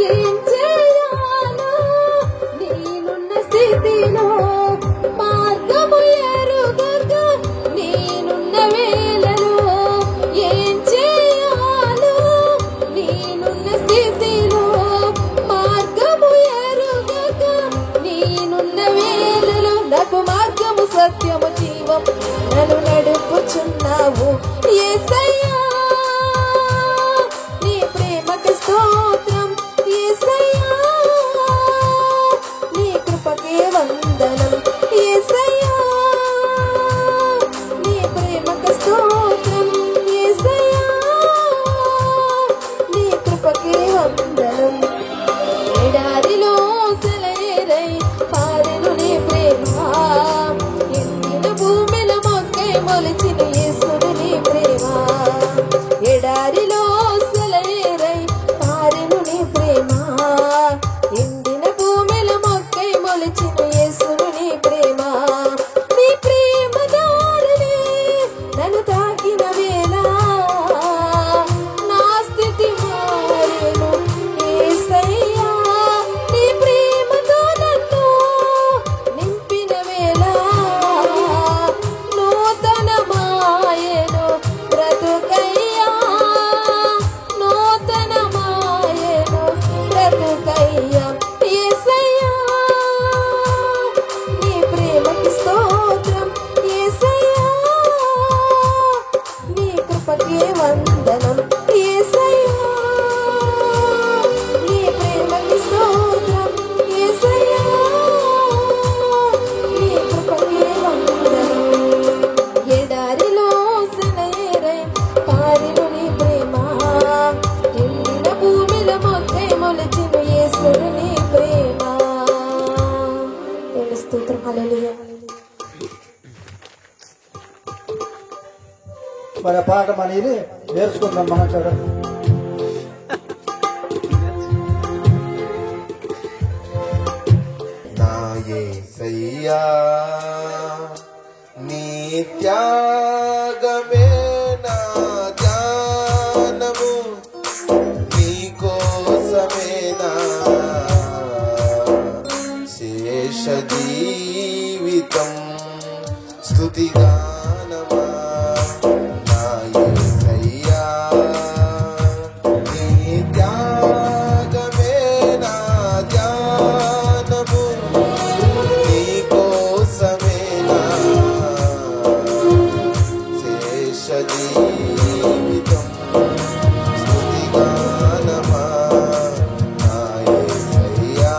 ఏం చేయాలో నేనున్న స్థితిలో మార్గము ఎరుగక నేనున్న వేళలో ఏం చేయాలో నేనున్న స్థితిలో మార్గము ఎరుగక నేనున్న వేళలో నాకు మార్గము సత్యము జీవం నన్ను నడుపుచున్నావు యేసయ్యా నీ ప్రేమకు స్తోత్రం యేసయ్యా నీ కృపకే వందనం యేసయ్యా నీ ప్రేమకు స్తోత్రం యేసయ్యా నీ కృపకే వందనం ఎడారిలో సెలయేరై పారెను నీ ప్రేమ ఎండిన భూమిలో మొక్కై మొలిచిన యేసుడు నీ ప్రేమ ఎడారిలో సెలయేరై పారెను నీ ప్రేమ ఎండిన భూమిలో మొక్కై మొలిచిన యేసుడు నీ ప్రేమ నీ ప్రేమ దారిని నన్ను తాకిన వేళ నా స్థితి మారెను యేసయ్యా నీ ప్రేమతో నన్ను నింపిన వేళ నూతనమాయెను బ్రతుకయ్యా నూతనమాయెను బ్రతుకయ్యా యేసయ్యా నీ ప్రేమకి స్తోత్రం యేసయ్యా నీ కృపకే వందనం యేసయ్యా నీ ప్రేమకి స్తోత్రం యేసయ్యా నీ కృపకే వందనం ఎడారిలో సెలయేరై పారెను నీ ప్రేమ ఎండిన భూమిలో మొక్కై మొలిచిన యేసుడు నీ ప్రేమ దేవుని స్తోత్రం హల్లెలూయా మన పాట మనది నేర్చుకుందాం మనం చూడండి. నా యేసయ్యా నీ త్యాగమే నా ధ్యానము నీ కోసమే నా శేష జీవితం స్తుతిగానమా నా యేసయ్యా నీ త్యాగమే నా ధ్యానము నీ కోసమే నా శేష జీవితం స్తుతిగానమా నా యేసయ్యా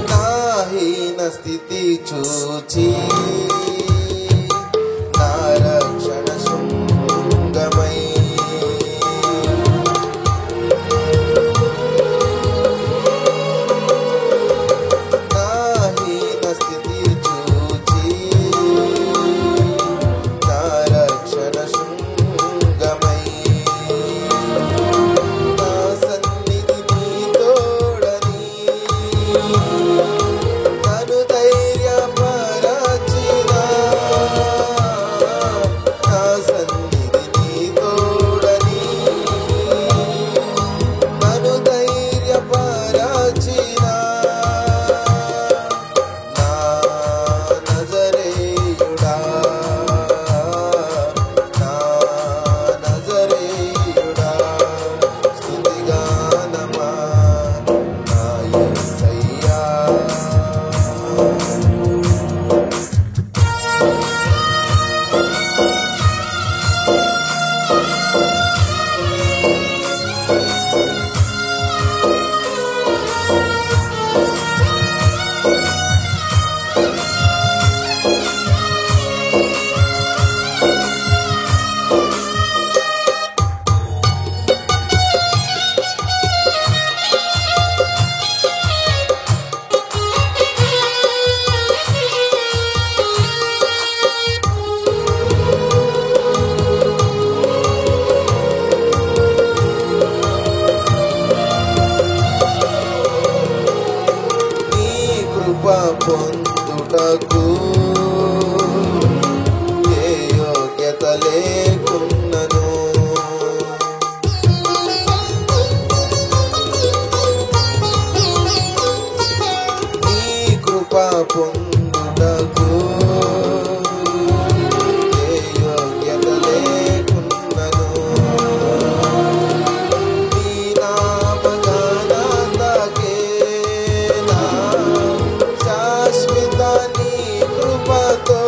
నా హీన స్థితి చూచి నా రక్షణ శృంగమై నా హీన స్థితి చూచి నా రక్షణ శృంగమై నా సన్నిధి నీ తోడని నన్ను ధైర్యపరచిరి పొందుటకు ఏ యోగ్యత లేకున్నను నీ కృప పొందుటకు ఏ యోగ్యత లేకున్నను నీ నామగానాలకే నా శాశ్వత నీ కృపతో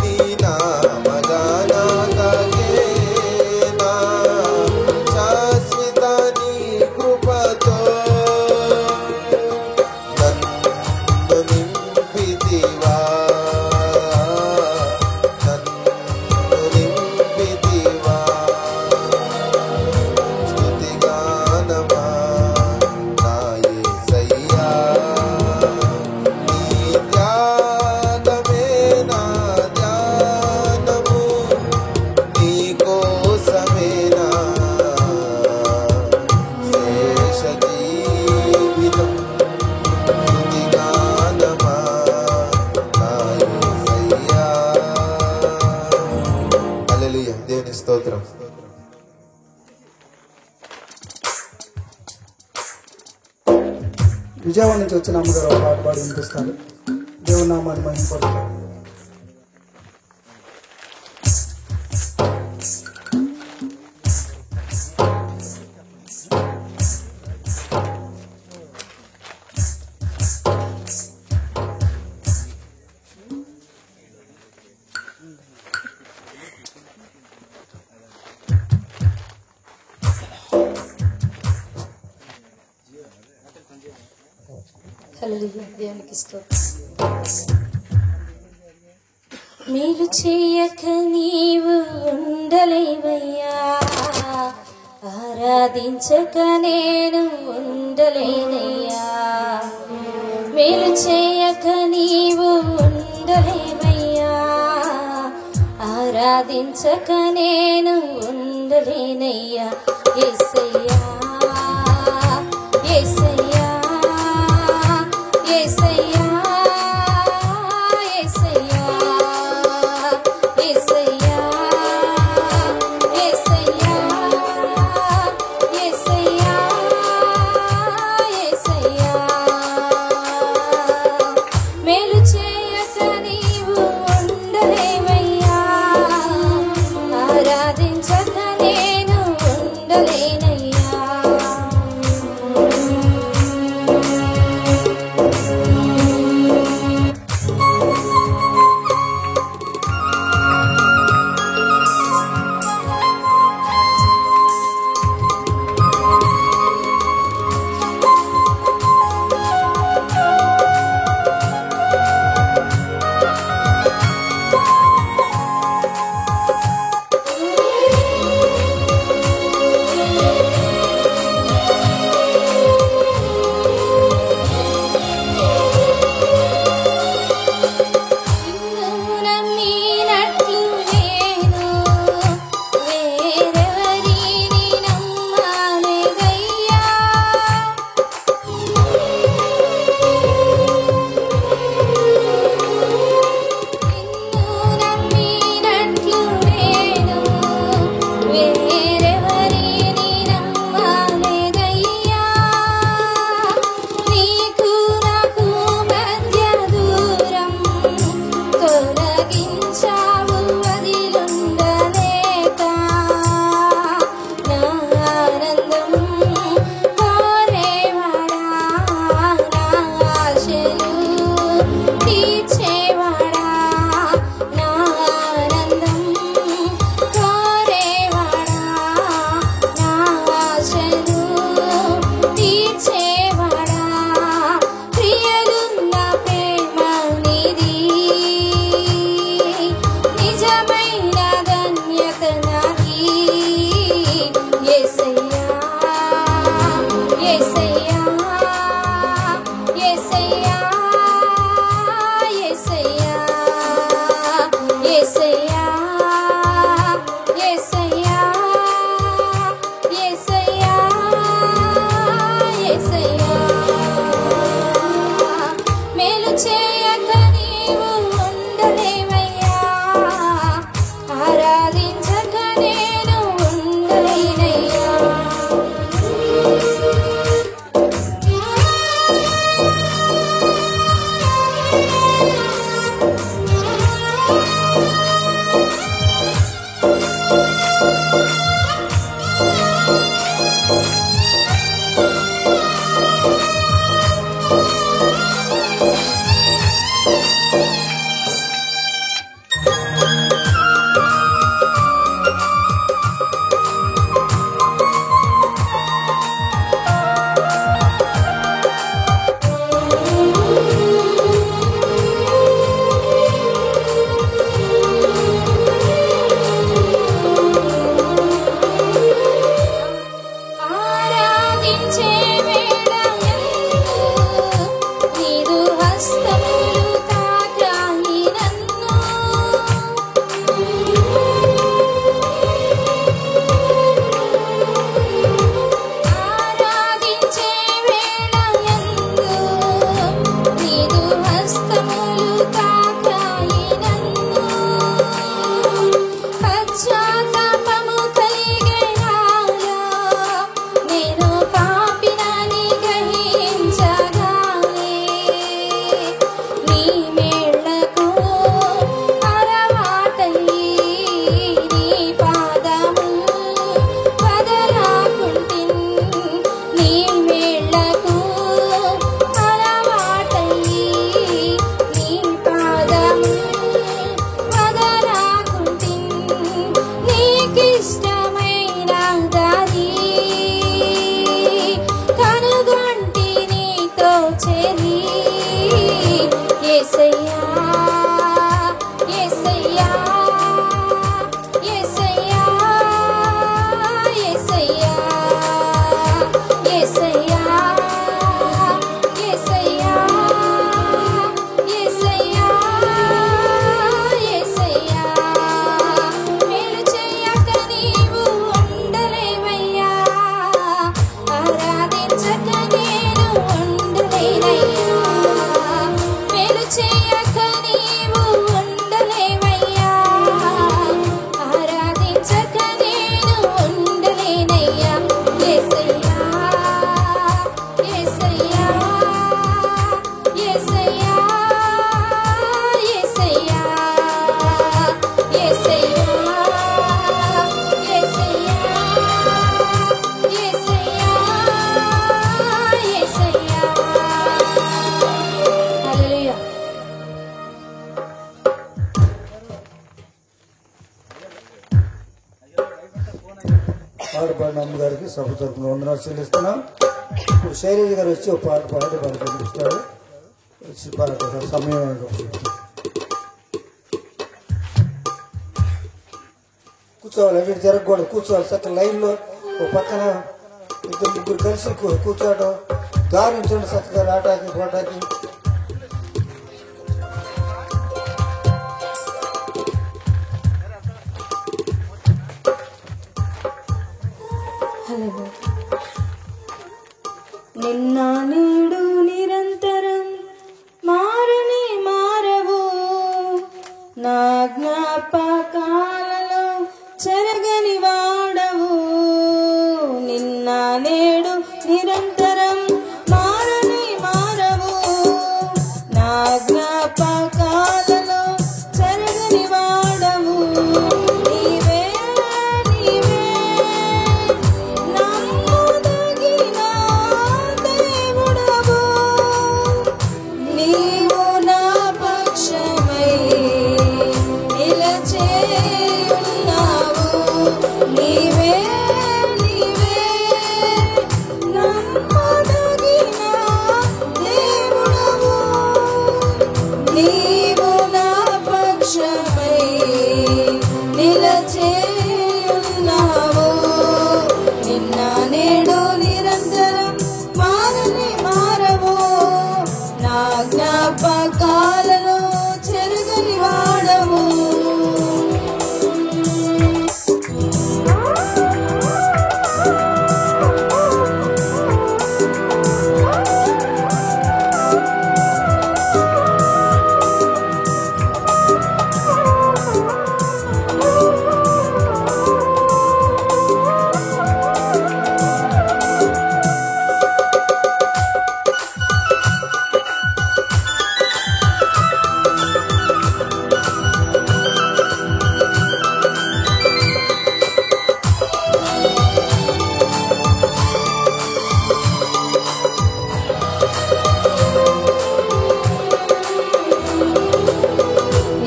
నీ నామగానాలకే నా శాశ్వత నీ కృపతో నన్ను నింపితివా నన్ను నింపితివా స్తుతిగానమా నా యేసయ్యా నీ త్యాగమే నా ధ్యానము నీ కోసమే నా శేష జీవితం స్తుతిగానమా నా యేసయ్యా హల్లెలూయా దేవుని స్తోత్రం విజయవాడ నుంచి వచ్చిన అమ్మగారు ఒక పాట పాడి వినిపిస్తారు. దేవుని నామాన్ని మహిమపరుస్తారు. హల్లెలూయా దేవునికి స్తోత్రం. మేలు చేయక నీవు ఉండలేవయ్యా, ఆరాధించక నేను ఉండలేనయ్యా. మేలు చేయక నీవు ఉండలేవయ్యా, ఆరాధించక నేను ఉండలేనయ్యా. యేసయ్యా యేసయ్యా యేసయ్యా యేసయ్యా యేసయ్యా యేసయ్యా యేసయ్యా యేసయ్యా మేలు చేయక నీవు ఉండలేవయ్యా, ఆరాధించక నేను ఉండలేనయ్యా. గారికి సభ తరపున వందనాలు చెల్లిస్తున్నాం. ఇప్పుడు శైలజ గారు వచ్చి ఒక పాట పాడి పంపిస్తారు. వచ్చి పాట సమయం కూర్చోవాలి, అటు జరగకూడదు, కూర్చోవాలి చక్కగా లైన్లో. ఒక పక్కన ఇద్దరు ముగ్గురు కలిసి కూర్చోవడం, దారించండి చక్కగా రాటాకి పోటాకి. నిన్న నేడు నిరంతరం మారని మారవు, నా జ్ఞాపకాలలో చెరగని వాడవు. నిన్న నేడు నిరంతరం మారని మారవు, నా జ్ఞాపకాలలో చెరగని వాడవు. నీవే నీవే నమ్మదగిన దేవుడవు, నీవు నా పక్షమై నిలచే ఉన్నావు. నీవే నీవే నమ్మదగిన దేవుడవు, నీవు నా పక్షమై నిలచే ఉన్నావు. నిన్న నేడు నిరంతరం మారని మారవు, నా జ్ఞాపకాలలో చెరగని వాడవు.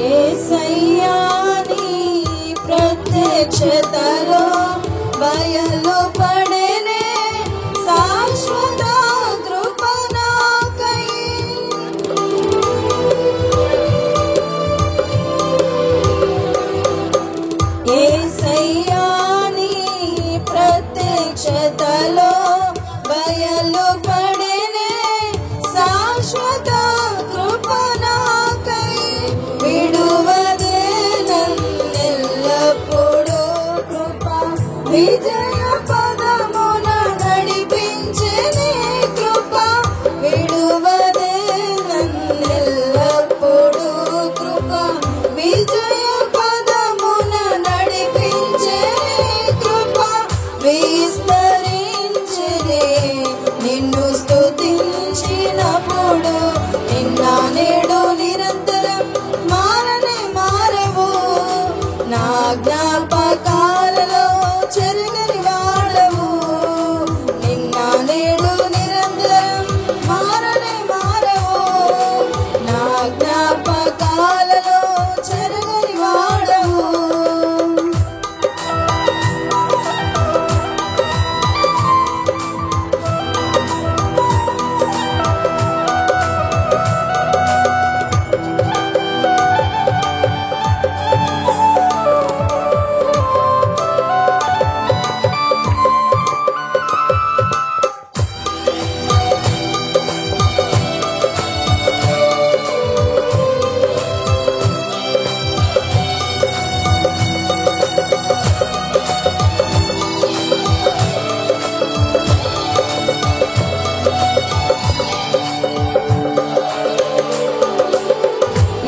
యేసయ్యా నీ ప్రత్యక్షతలో బయలు పడెనే శాశ్వత కృప నాకై. యేసయ్యా నీ ప్రత్యక్షతలో బయలు పడెనే శాశ్వత కృప నాకై. విడువదే నన్నెల్లప్పుడూ కృప, విజయ పదమున నడిపించే నీ కృప. విడువదే నన్నెల్లప్పుడూ కృప, విజయ పదమున నడిపించే నీ కృప. విస్తరించినే నిన్ను స్తుతించినప్పుడు, నిన్న నేడు నిరంతరం మారని మారవు, నా జ్ఞాపకాలలో చెరగని వాడవు. నిన్న నేడు నిరంతరం మారని మారవు, నా జ్ఞాపకాలలో చెరగని వాడవు.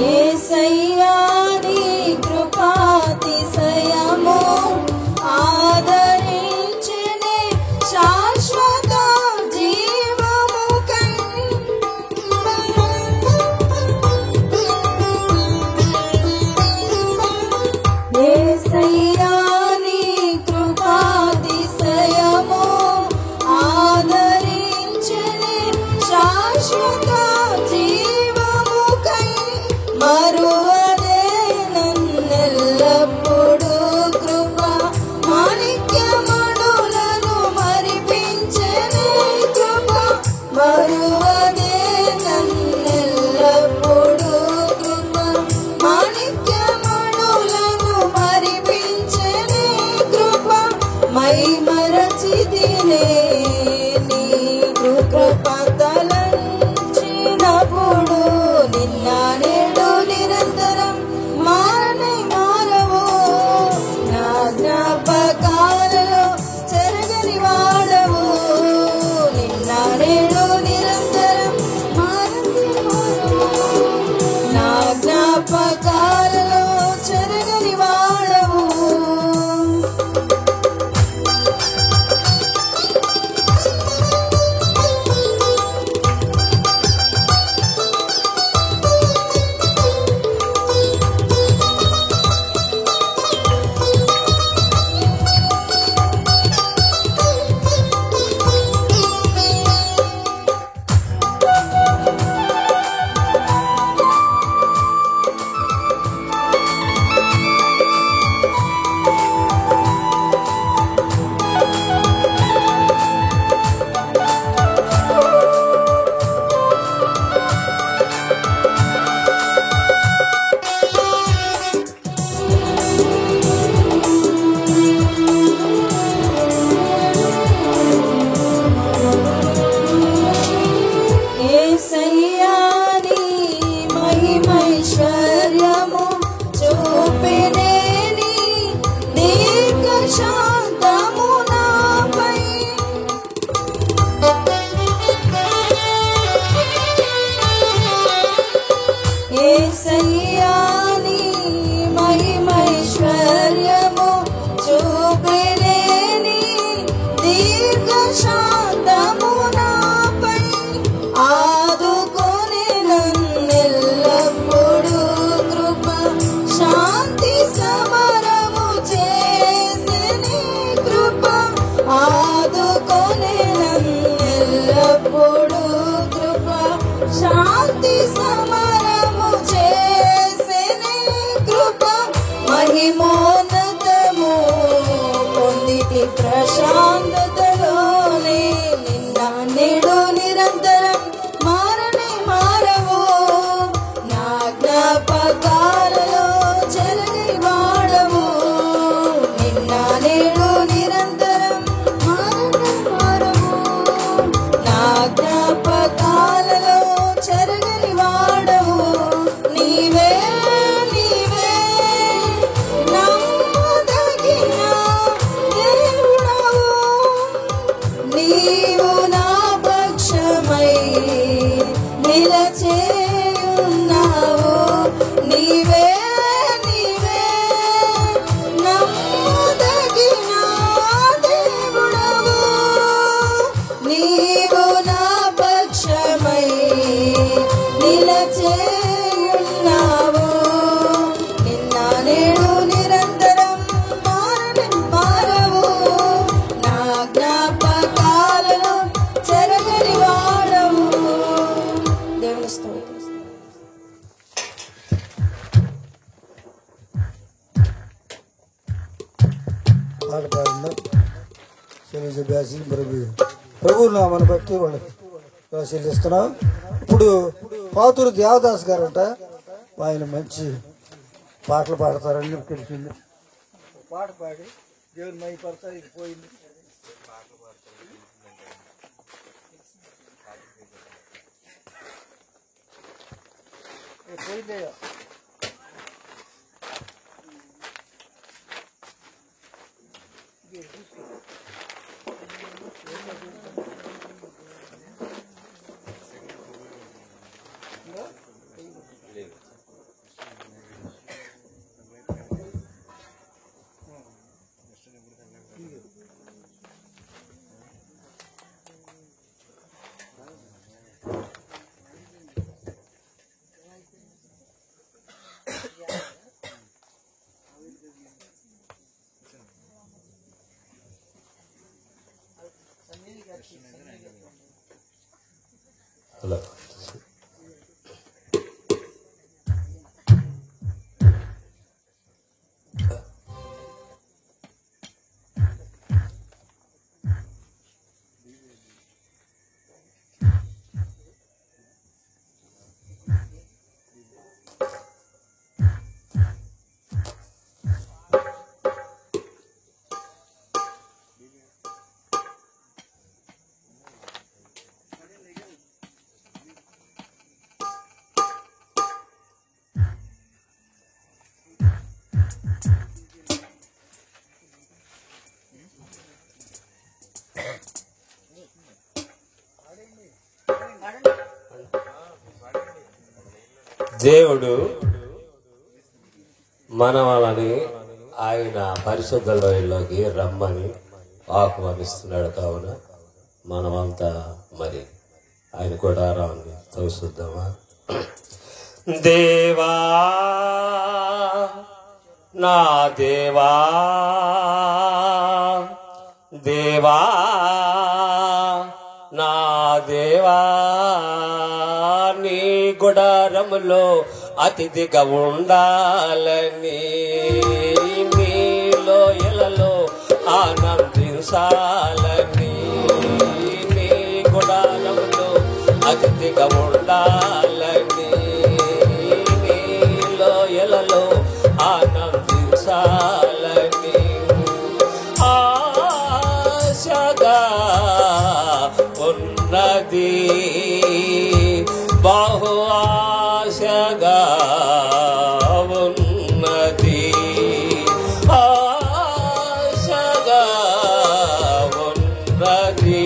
యేసయ్యా నీ కృపాతిశయము ఆదరించినే శాశ్వత జీవముకై. యేసయ్యా నీ కృపాతిశయము ఆదరించినే శాశ్వత జీవముకై. మరువదే నన్నెల్లప్పుడూ కృప, మాణిక్యమణులను మరువదే నన్నెల్లప్పుడూ కృప మాణిక్యమణులను మరిపించెనే కృప మై మరచితినే నీకు కృప తలంచినప్పుడు నిన్న నేడు నిరంతరం మారనే మారవు నా జ్ఞాపకాలలో చెరగని వాడవు నిన్న నేడు నిరంతరం మారనే మారవు నా జ్ఞాపకాలలో చెరగని వాడవు యేసయ్యా నీ మహిమైశ్వర్యము చూపెనే నీ దీర్ఘశాంతము నాపై యేసయ్యా నీ మహిమైశ్వర్యము చూపెనే నీ దీర్ఘశాంతము నాపై ఆదుకొనే నన్నెల్లప్పుడూ కృప శాంతి సమరము చేసెనే కృప ఆదుకొనే నన్నెల్లప్పుడూ కృప శాంతి సమరము చేసెనే కృప మహిమోన్నతము పొందిటి ప్రశాంతతలోనే నిన్న నేడు నిరంతరం మారనే మారవు నా జ్ఞాపకాలలో చెరగని వాడవు నిన్న నేడు నిరంతరం మారనే మారవు నా జ్ఞాపకాలలో చెరగని వాడవు నీవే నీవే నమ్మదగిన దేవుడవు నీవు నా పక్షమై నిలచేయున్నావు నీవే నీవే నమ్మదగిన దేవుడవు నీవు నా పక్షమై నిలచేయున్నావు నిన్న నేడు నిరంతరం మారనే మారవు నా జ్ఞాపకాలలో చెరగని వాడవు దేవుని స్తోత్రం పాట పాడిన శైలజ బ్యాసి ప్రభు నామని బట్టి వాళ్ళకి చెల్లిస్తున్నాం. ఇప్పుడు పాతూరు దేవదాస్ గారంట ఆయన మంచి పాటలు పాడతారని నాకు తెలిసింది. పాట పాడి దేవుని మై పరచానికి పోయింది. పోయిందే అలా దేవుడు మనవలని ఆయన పరిశుద్ధ లోయలోకి రమ్మని ఆహ్వానిస్తున్నాడు. కావున మనమంతా మరి ఆయన గుడారాన్ని తోసుద్దామా. దేవా నా దేవా, దేవా నా దేవా, నీ గుడారములో అతిథిగా ఉండాలని, నీలో ఎలలో ఆనందించాలని, నీ గుడారములో అతిథిగా ఉండాలని, నీలో ఎలలో ఆనందించాలని ఆశగా ఉన్నది, బహు ఆశగా ఉన్నది, ఆశగా ఉన్నది,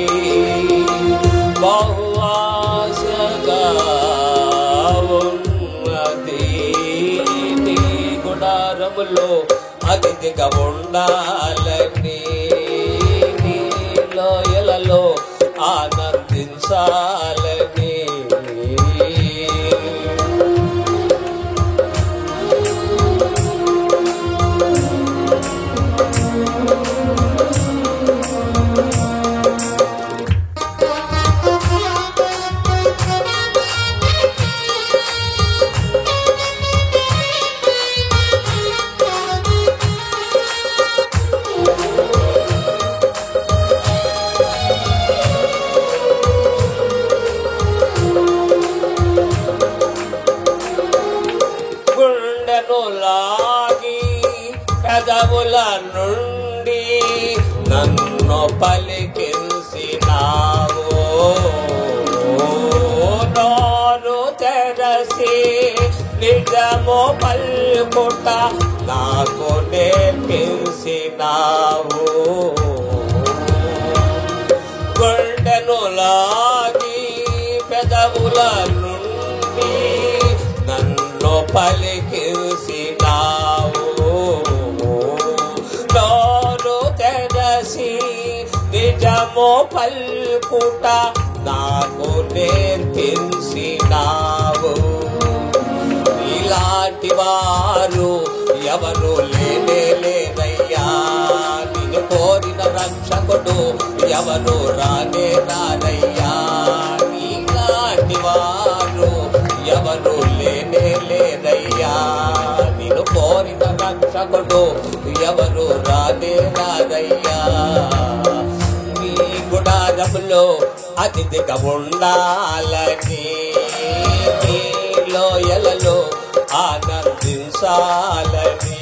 బహు ఆశగా ఉన్నది. నీ గుడారములో అతిథిగా ఉండాలని, నీలో ఎలలో ఆనందించాలని, లాగి పెదవుల నుండి నన్ను పలికించినావు, నోరు తెరసి నిజము పలుకుట నాకు నేర్పించినావు. గుండెను లాగి పెదవుల నుండి నన్ను పలికించినావు, నోరు తెరసి నిజము పలుకుట నాకు నేర్పించినావు. ఇలాంటి వారు ఎవరు లేనే లేరయ్యా, నిన్ను కోరిన రక్షకుడు ఎవరు రానే రారయ్యా. ఇలాంటి వారు ఎవరు లేనే లేరయ్యా, నిన్ను కోరిన రక్షకుడు ఎవరు రానే రారయ్యా. నీ గుడారములో అతిథిగా ఉండాలని, నీలో ఎలలో ఆనందించాలని,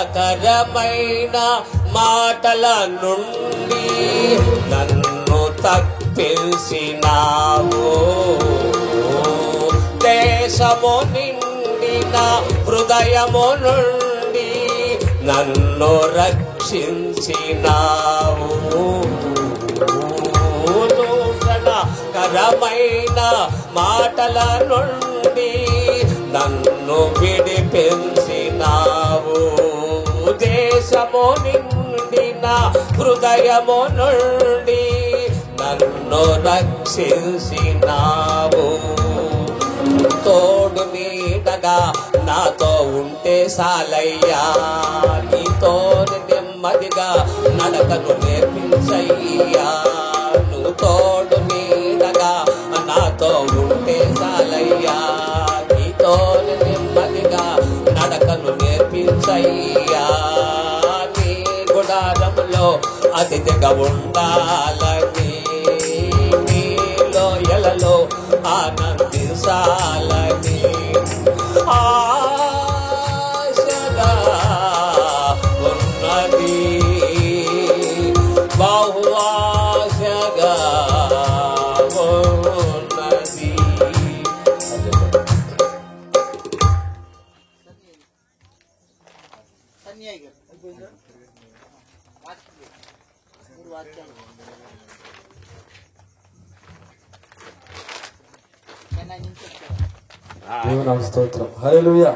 దోషణకరమైన మాటల నుండి నన్ను తప్పించినావు, దేశము నిండిన హృదయము నుండి నన్ను రక్షించినావు. దోషణకరమైన మాటల నుండి నన్ను విడిపించినావు, దేశము నిండిన హృదయము నుండి నన్ను రక్షించినావు. తోడు నీడగా నాతో ఉంటే సాలయ్యా, నీతో నెమ్మదిగా నడకను నేర్పించయ్యా. నువ్వు తోడు నీడగా నాతో ఉంటే సాలయ్యా, నీతో నెమ్మదిగా నడకను నేర్పించయ్యా. నీ గుడారములో అతిథిగా ఉండాలని, నీలో ఎలలో ఆనందించాలని ఆశగా ఉన్నది, బహు దేవుని స్తోత్రం. హల్లెలూయా.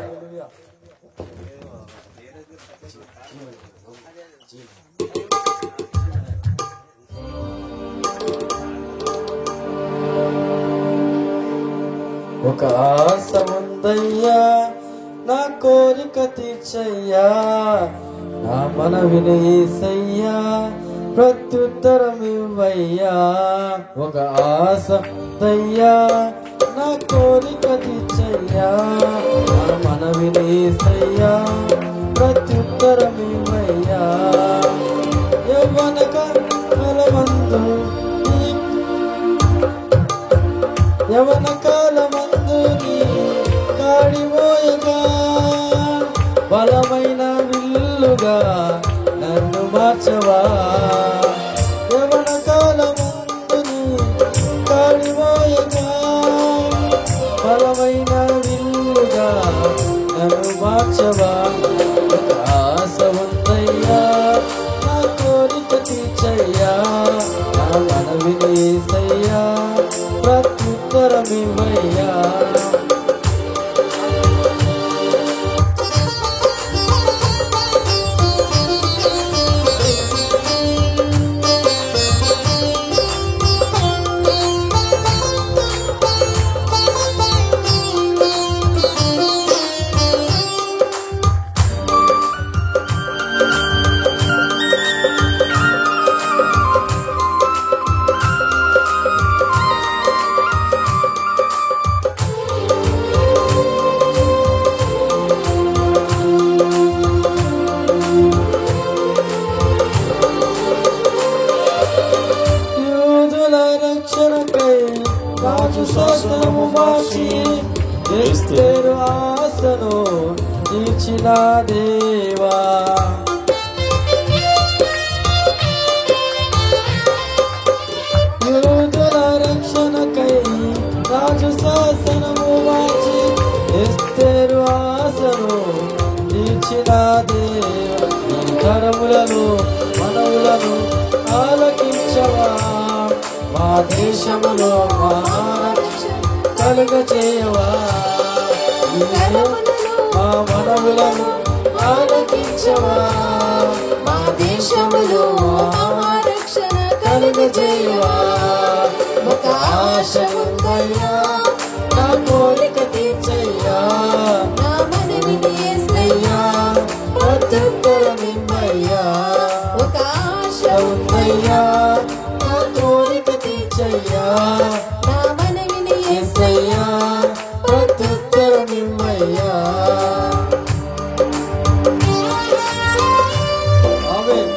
ఒక ఆశ ఉందయ్యా, నా కోరిక తీర్చయ్యా, నా మనవిని యేసయ్యా, ప్రత్యుత్తరం ఇవ్వయ్యా. ఒక ఆశ ఉందయ్యా, నా కోరిక తీర్చయ్యా, నా మనవిని యేసయ్యా, ప్రత్యుత్తరం ఇవ్వయ్యా. యవ్వన కాలమందు యవన కాలమందు నీ కాడిపోయగా బలమైన విల్లుగా నన్ను మార్చవా. యవన కాలమందు నీ కాడిపోయగా బలమైన విల్లుగా నన్ను మార్చవా. ఒక ఆశ ఉందయ్యా, నా కోరిక తీర్చయ్యా, నా మనవిని యేసయ్యా, ప్రత్యుత్తరమివ్వయ్యా. రాజు శాసనము మార్చి ఎస్తేరు ఆశను తీర్చిన దేవా. యూదుల రక్షణకై రాజు శాసనము మార్చి ఎస్తేరు ఆశను తీర్చిన దేవా. ఈ తరములను మనవులను ఆలకించవా. మా దేశములో కలుగ చేయవా. మా మనవులను ఆలకించవా. మా దేశములో రక్షణ కలుగ చేయవా. ఒక ఆశ ఉందయ్యా, నా కోరిక తీర్చయ్యా, నా మనవిని యేసయ్యా, ప్రత్యుత్తరమివ్వయ్యా. ఒక ఆశ ఉందయ్యా, నా కోరిక తీర్చయ్యా, నా మనవిని యేసయ్యా, ప్రత్యుత్తరమివ్వయ్యా. ఆమేన్.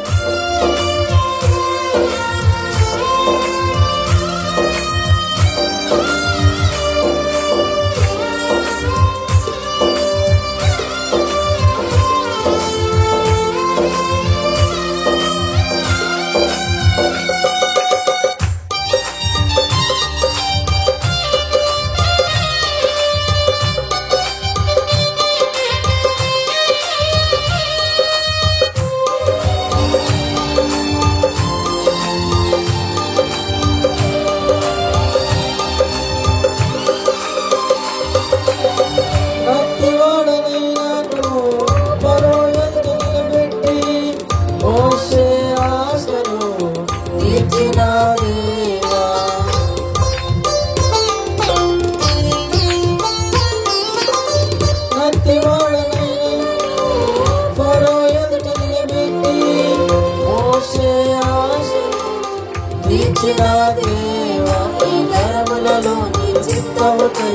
దేవా, ఈ తరములలో నీ చిత్తముకై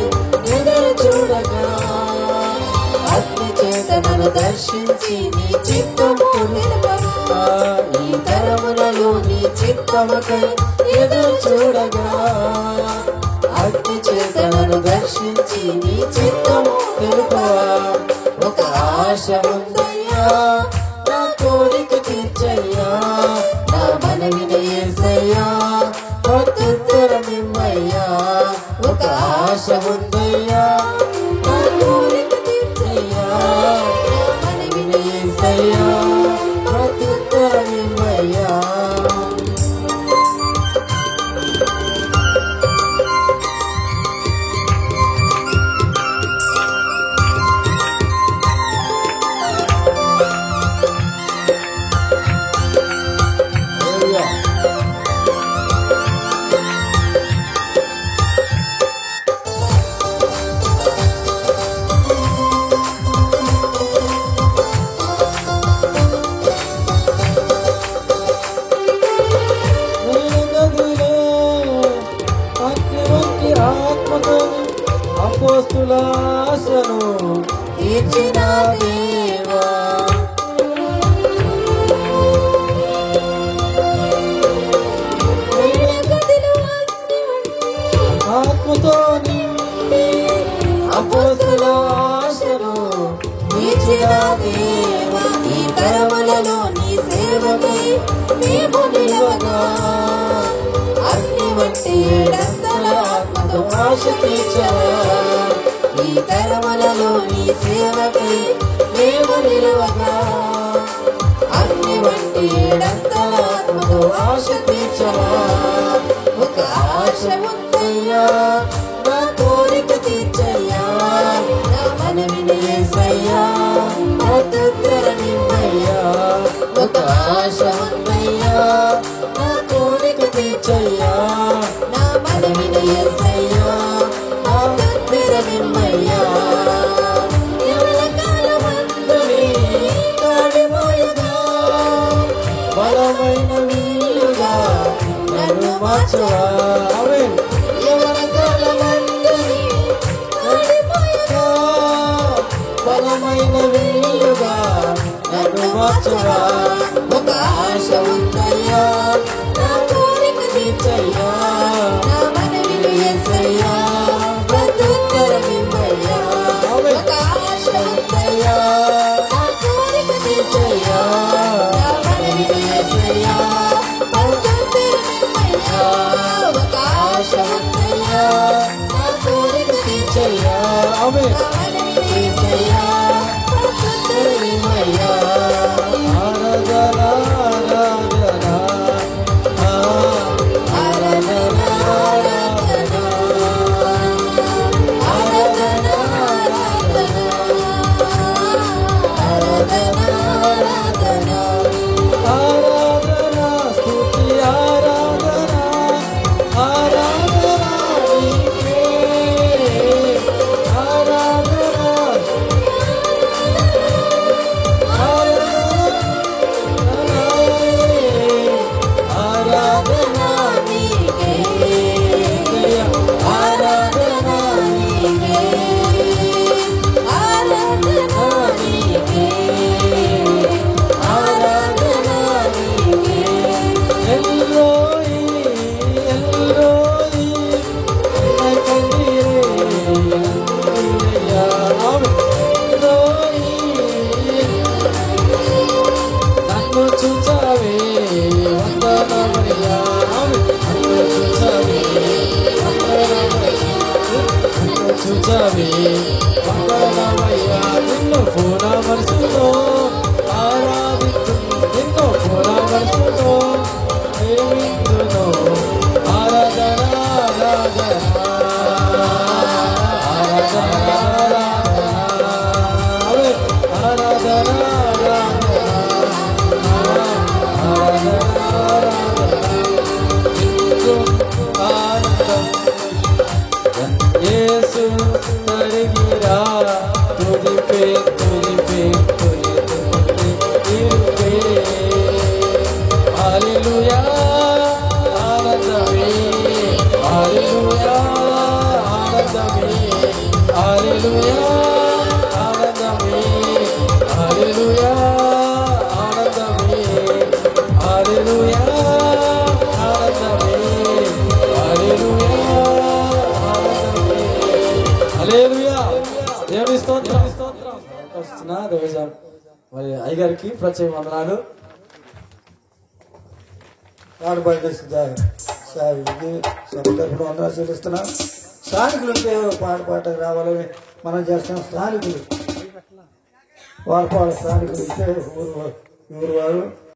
ఎదురు చూడగా అగ్ని చేత నన్ను దర్శించి నీ చిత్తము నిలపగా. ఈ తరములలో నీ చిత్తముకై ఎదురు చూడగా అగ్ని చేత నన్ను దర్శించి నీ చిత్తము నిలుపవా. ఒక ఆశ ఉందయ్యా, నా కోరిక తీర్చయ్యా, నా మనవిని యేసయ్యా, ప్రత్యుత్తరమివ్వయ్యా. ఒక ఆశ ఉందయ్యా, నా కోరిక తీర్చయ్యా, నా మనవిని యేసయ్యా, హల్లెలూయా. అపోస్తులాశను తీర్చిన దేవా ఆత్మతో నిండి అపోస్తులాశను తీర్చిన దేవా ఈ కరములలో నీ సేవకై మేము నిలవగా అగ్ని వంటి ఏడంతల ఆత్మతో ఆశ తీర్చవా ఈ కరములలో నీ సేవకై మేము నిలవగా అగ్ని వంటి ఏడంతల ఆత్మతో ఆశ తీర్చవా ఒక ఆశ ఉందయ్యా నా కోరిక తీర్చయ్యా నా మనవిని యేసయ్యా మద్దతునివ్వయ్యా ఒక ఆశ ఉందయ్యా నా కోరిక తీర్చయ్యా నా మనవిని యేసయ్యా మద్దతునివ్వయ్యా ఎవరి కాలమందుని కాడిమోయగా బలమైన వీలుగా నన్ను మార్చవా. ఆమేన్. ఎవరి కాలమందుని కాడిమోయగా బలమైన వీలుగా నన్ను మార్చవా ఒక ఆశ ఉందయ్యా నా కోరిక తీర్చయ్యా నా మనవిని యేసయ్యా ప్రత్యుత్తరమివ్వయ్యా ఒక ఆశ ఉందయ్యా నా కోరిక తీర్చయ్యా నా మనవిని యేసయ్యా ప్రత్యుత్తరమివ్వయ్యా ఒక ఆశ ఉందయ్యా నా కోరిక తీర్చయ్యా ఆమేన్. నా మనవిని యేసయ్యా ప్రత్యుత్తరమివ్వయ్యా ఆరాధన ఆరాధన ఆరాధన స్తుతి ఆరాధన ఆరాధన నీకే ఆరాధన ఆరాధన ఎల్లోయి ఎల్లోయి కన్నీరే ఎల్లోయి నన్ను చూచావే వందనమయ్యా నన్ను చూచావే నన్ను చూచావే వందనమయ్యా నిన్ను పూర్ణ మనసుతో ఆరాధిస్తూ నిన్ను పూర్ణ మనసుతో ప్రేమించును ఆరాధన ఆరాధన ఆరాధన ఆరాధన యేసు తరిగిరా తుదిపే తుదిపే తుదిపే హల్లెలూయా ఆనందమే హల్లెలూయా ఆనందమే హల్లెలూయా ఆనందమే హల్లెలూయా ఆనందమే హల్లెలూయా ఆనందమే హల్లెలూయా ఆనందమే హల్లెలూయా దేవుని స్తోత్రం మరి అయ్యగారికి ప్రత్యేక వందనాలు. పాటపాడి తరపున వందనాలు చెల్లిస్తున్నాం. స్థానికులు ఉంటే పాటకు రావాలని మనం చేస్తున్నాం. స్థానికులు వాళ్ళ స్థానికులు ఉంటే ఊరు వారు